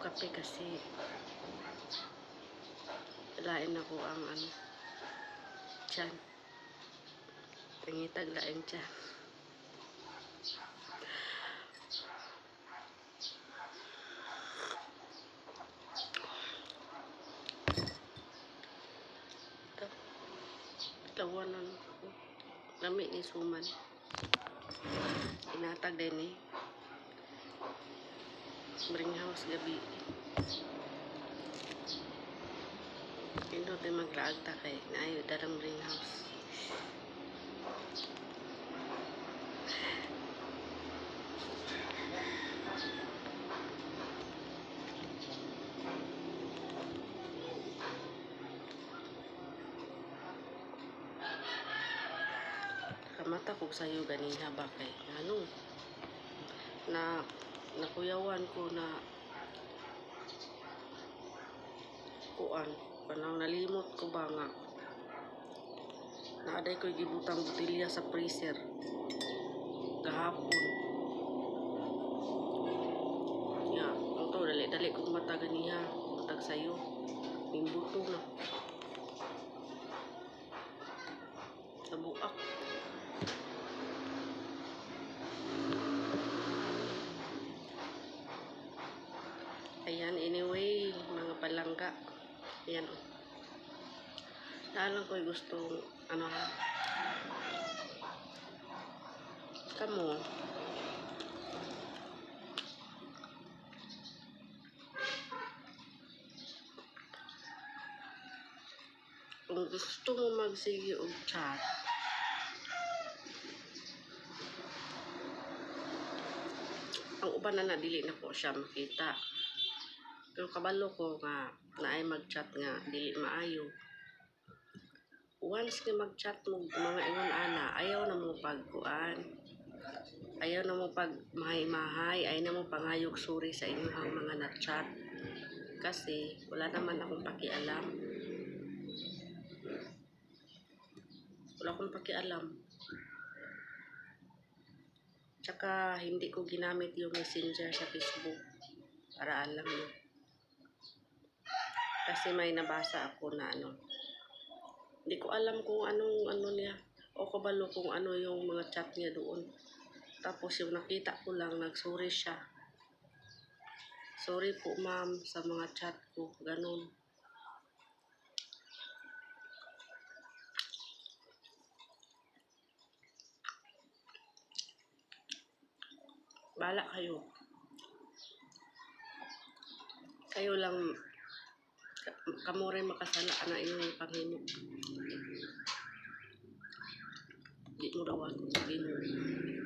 kape kasi lain ako ang tiyan. Pangitag lain tiyan. Tawanan ko. Lami ni suman. Inatag din eh. Spring house gabi. Ino tayo maglaag ta kay naayo darang ring house. Kamata kog sayo ganiha ba kay ano na nakuyawan ko na kuan panang nalimot ko ba nga naaday ko'y gibutang botelya sa freezer gahapon nga ito dali kong matag niya matag sayo mimbuto na sa buak. Ayan, anyway mga palangga, ayan o. Naalang ko'y gustong kamo kung gusto mo magsige og chat ang uban na dili na ko siya makita pero kabalo ko nga naay mag-chat nga dili maayo. Once nga mag-chat mo mga ingon ana, ayaw na mo pagkuan. Ayaw na mo pag mahay-mahay, ayaw na mo pangayog suri sa inyong mga na-chat. Kasi wala naman akong pakialam. Wala akong pakialam. Tsaka hindi ko ginamit yung messenger sa Facebook para alam mo. Kasi may nabasa ako na hindi ko alam kung anong niya o kabalo kung ano yung mga chat niya doon. Tapos yung nakita ko lang nagsuri siya. Sorry po ma'am sa mga chat ko, ganun. Bahala kayo. Kayo lang kamo rin makasala na inyong panghimo. Di mo daw ako sa Ginoo.